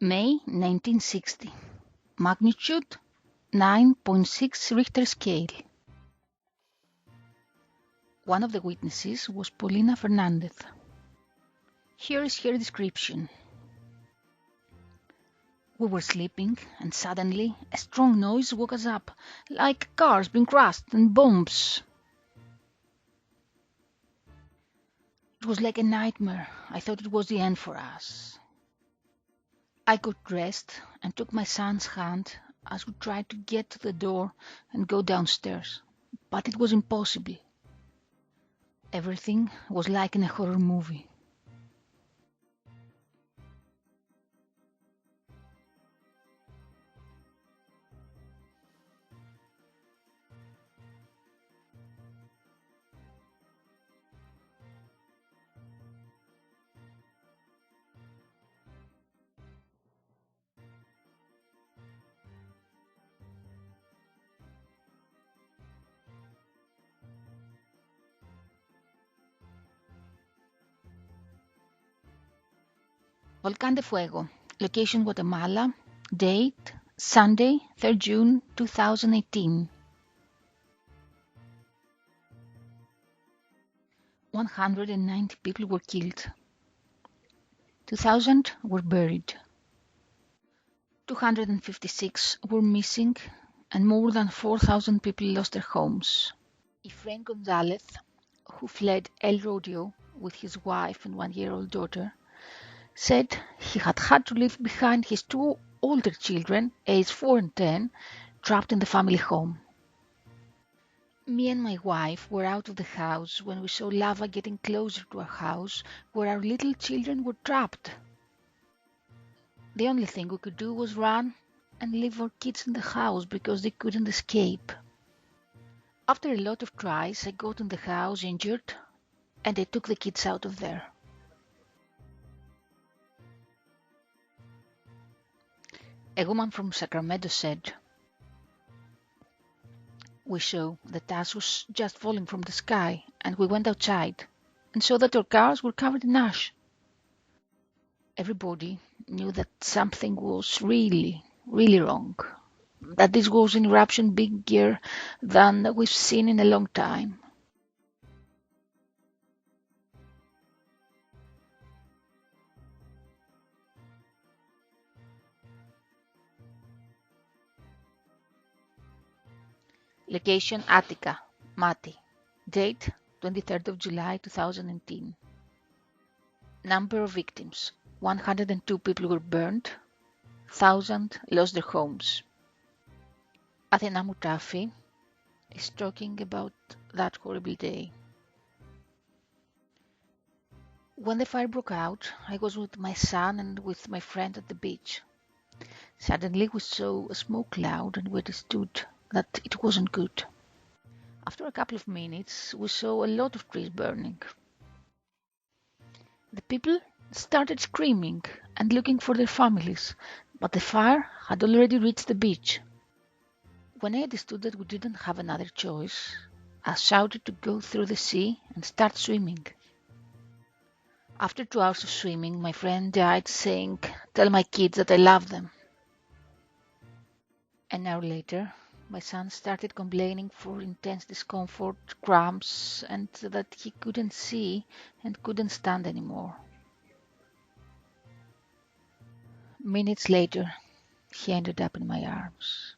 May 1960. Magnitude 9.6 Richter scale. One of the witnesses was Paulina Fernandez. Here is her description. We were sleeping, and suddenly a strong noise woke us up, like cars being crushed and bombs. It was like a nightmare. I thought it was the end for us. I got dressed and took my son's hand as we tried to get to the door and go downstairs, but it was impossible. Everything was like in a horror movie. Volcán de Fuego, location Guatemala, date Sunday, 3rd June 2018. 190 people were killed. 2,000 were buried. 256 were missing, and more than 4,000 people lost their homes. Efrain Gonzalez, who fled El Rodeo with his wife and one-year-old daughter, said he had to leave behind his two older children, aged 4 and 10, trapped in the family home. Me and my wife were out of the house when we saw lava getting closer to our house, where our little children were trapped. The only thing we could do was run and leave our kids in the house because they couldn't escape. After a lot of tries, I got in the house injured, and I took the kids out of there. A woman from Sacramento said, "We saw that ash was just falling from the sky, and we went outside and saw that our cars were covered in ash." Everybody knew that something was really, really wrong, that this was an eruption bigger than we've seen in a long time. Location Attica, Mati. Date 23rd of July 2010. Number of victims 102 people were burned, 1,000 lost their homes. Athena Mutafi is talking about that horrible day. When the fire broke out, I was with my son and with my friend at the beach. Suddenly we saw a smoke cloud and we understood that it wasn't good. After a couple of minutes, we saw a lot of trees burning. The people started screaming and looking for their families, but the fire had already reached the beach. When I understood that we didn't have another choice, I shouted to go through the sea and start swimming. After 2 hours of swimming, my friend died saying, "Tell my kids that I love them." An hour later, my son started complaining for intense discomfort, cramps, and that he couldn't see and couldn't stand anymore. Minutes later, he ended up in my arms.